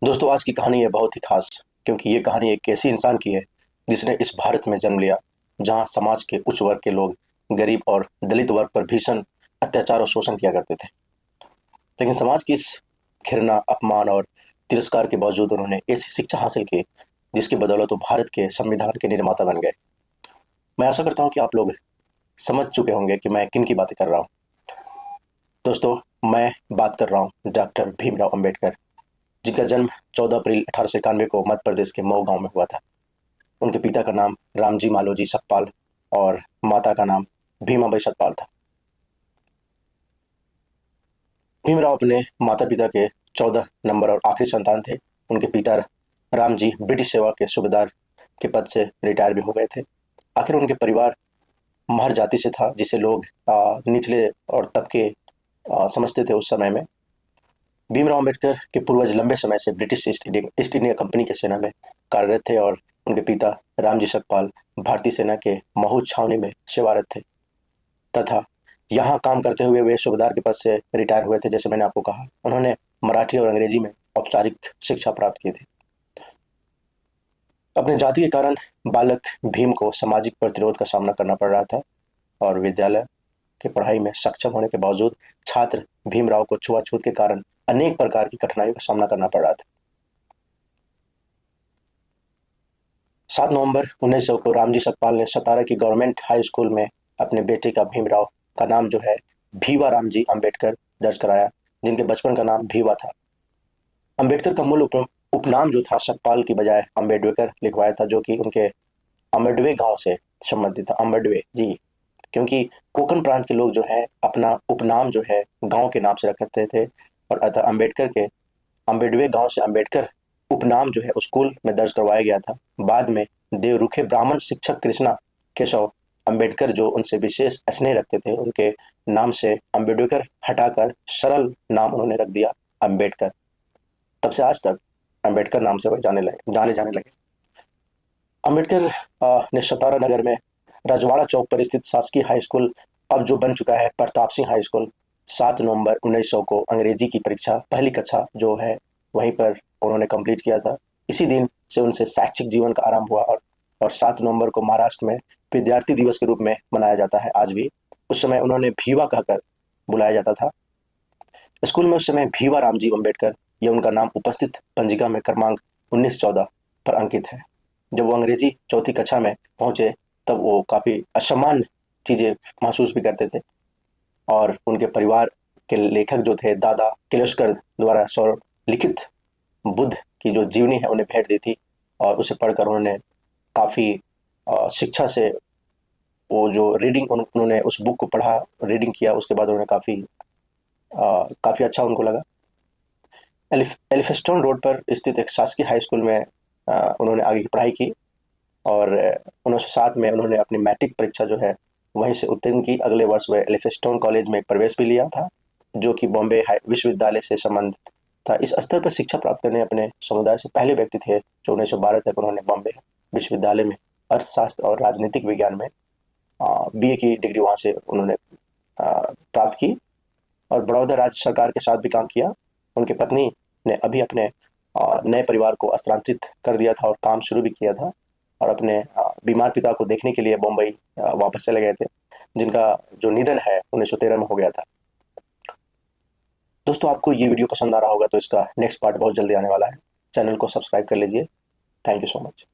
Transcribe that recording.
दोस्तों, आज की कहानी है बहुत ही खास, क्योंकि ये कहानी एक ऐसी इंसान की है जिसने इस भारत में जन्म लिया जहां समाज के उच्च वर्ग के लोग गरीब और दलित वर्ग पर भीषण अत्याचार और शोषण किया करते थे। लेकिन समाज की इस घृणा, अपमान और तिरस्कार के बावजूद उन्होंने ऐसी शिक्षा हासिल की जिसकी बदौलत वो भारत के संविधान के निर्माता बन गए। मैं आशा करता हूँ कि आप लोग समझ चुके होंगे कि मैं किन की बातें कर रहा हूँ। दोस्तों, मैं बात कर रहा हूँ डॉक्टर भीमराव अंबेडकर, जिनका जन्म 14 अप्रैल 1891 को मध्य प्रदेश के मऊ गांव में हुआ था। उनके पिता का नाम रामजी मालोजी सतपाल और माता का नाम भीमाबाई सतपाल था। भीमराव अपने माता पिता के 14 नंबर और आखिरी संतान थे। उनके पिता रामजी ब्रिटिश सेवा के सूबेदार के पद से रिटायर भी हो गए थे। आखिर उनके परिवार महर जाति से था, जिसे लोग निचले और तबके समझते थे उस समय में। भीमराव अम्बेडकर के पूर्वज लंबे समय से ब्रिटिश ईस्ट इंडिया कंपनी के सेना में कार्यरत थे और उनके पिता रामजी सतपाल भारतीय सेना के महू छावनी में सेवारत थे तथा यहाँ काम करते हुए वे सूबेदार के पद से रिटायर हुए थे। जैसे मैंने आपको कहा, उन्होंने मराठी और अंग्रेजी में औपचारिक शिक्षा प्राप्त की थी। अपने जाति के कारण बालक भीम को सामाजिक प्रतिरोध का सामना करना पड़ रहा था और विद्यालय की पढ़ाई में सक्षम होने के बावजूद छात्र भीमराव को छुआछूत के कारण अनेक प्रकार की कठिनाइयों का सामना करना पड़ रहा था। 7 नवंबर 1900 को रामजी सतपाल ने सतारा की गवर्नमेंट हाई स्कूल में अपने बेटे का भीमराव का नाम जो है भीवा रामजी अंबेडकर दर्ज कराया, जिनके बचपन का नाम भीवा था। अंबेडकर का मूल उपनाम जो था सतपाल की बजाय अंबेडकर लिखवाया था, जो कि उनके अम्बेडवे गांव से संबंधित था। अम्बेडवे जी, क्योंकि कोंकण प्रांत के लोग जो है अपना उपनाम जो है गांव के नाम से रखते थे और अतः अंबेडकर के अम्बेडवे गांव से अंबेडकर उपनाम जो है उस स्कूल में दर्ज करवाया गया था। बाद में देवरुखे ब्राह्मण शिक्षक कृष्णा केशव अंबेडकर, जो उनसे विशेष स्नेह रखते थे, उनके नाम से अंबेडकर हटाकर सरल नाम उन्होंने रख दिया अंबेडकर। तब से आज तक अंबेडकर नाम से वह जाने जाने लगे। अंबेडकर ने सतारा नगर में रजवाड़ा चौक पर स्थित शासकीय हाई स्कूल, अब जो बन चुका है प्रताप सिंह हाई स्कूल, 7 नवंबर 1900 को अंग्रेजी की परीक्षा पहली कक्षा जो है वहीं पर उन्होंने कंप्लीट किया था। इसी दिन से उनसे शैक्षिक जीवन का आरंभ हुआ और 7 नवंबर को महाराष्ट्र में विद्यार्थी दिवस के रूप में मनाया जाता है आज भी। उस समय उन्होंने भीवा कहकर बुलाया जाता था। स्कूल में उस समय भीवा रामजी अम्बेडकर, यह उनका नाम उपस्थित पंजिका में क्रमांक 1914 पर अंकित है। जब वो अंग्रेजी चौथी कक्षा में पहुंचे तब वो काफ़ी असामान्य चीज़ें महसूस भी करते थे और उनके परिवार के लेखक जो थे दादा किर्लोस्कर द्वारा लिखित बुद्ध की जो जीवनी है उन्हें भेंट दी थी और उसे पढ़कर उन्होंने काफ़ी शिक्षा से वो जो रीडिंग उन्होंने उस बुक को पढ़ा, रीडिंग किया, उसके बाद उन्होंने काफ़ी अच्छा उनको लगा। एलिफिस्टोन रोड पर स्थित एक शासकीय हाई स्कूल में उन्होंने आगे की पढ़ाई की और 1907 में उन्होंने अपनी मैट्रिक परीक्षा जो है वहीं से उत्तीर्ण की। अगले वर्ष वह एलिफिस्टोन कॉलेज में प्रवेश भी लिया था, जो कि बॉम्बे विश्वविद्यालय से संबंधित था। इस स्तर पर शिक्षा प्राप्त करने अपने समुदाय से पहले व्यक्ति थे जो 1912 तक उन्होंने बॉम्बे विश्वविद्यालय में अर्थशास्त्र और राजनीतिक विज्ञान में बीए की डिग्री वहाँ से उन्होंने प्राप्त की और बड़ौदा राज्य सरकार के साथ भी काम किया। उनकी पत्नी ने अभी अपने नए परिवार को स्थानांतरित कर दिया था और काम शुरू भी किया था और अपने बीमार पिता को देखने के लिए मुंबई वापस चले गए थे, जिनका जो निधन है 1913 में हो गया था। दोस्तों, आपको ये वीडियो पसंद आ रहा होगा तो इसका नेक्स्ट पार्ट बहुत जल्दी आने वाला है। चैनल को सब्सक्राइब कर लीजिए। Thank you so much.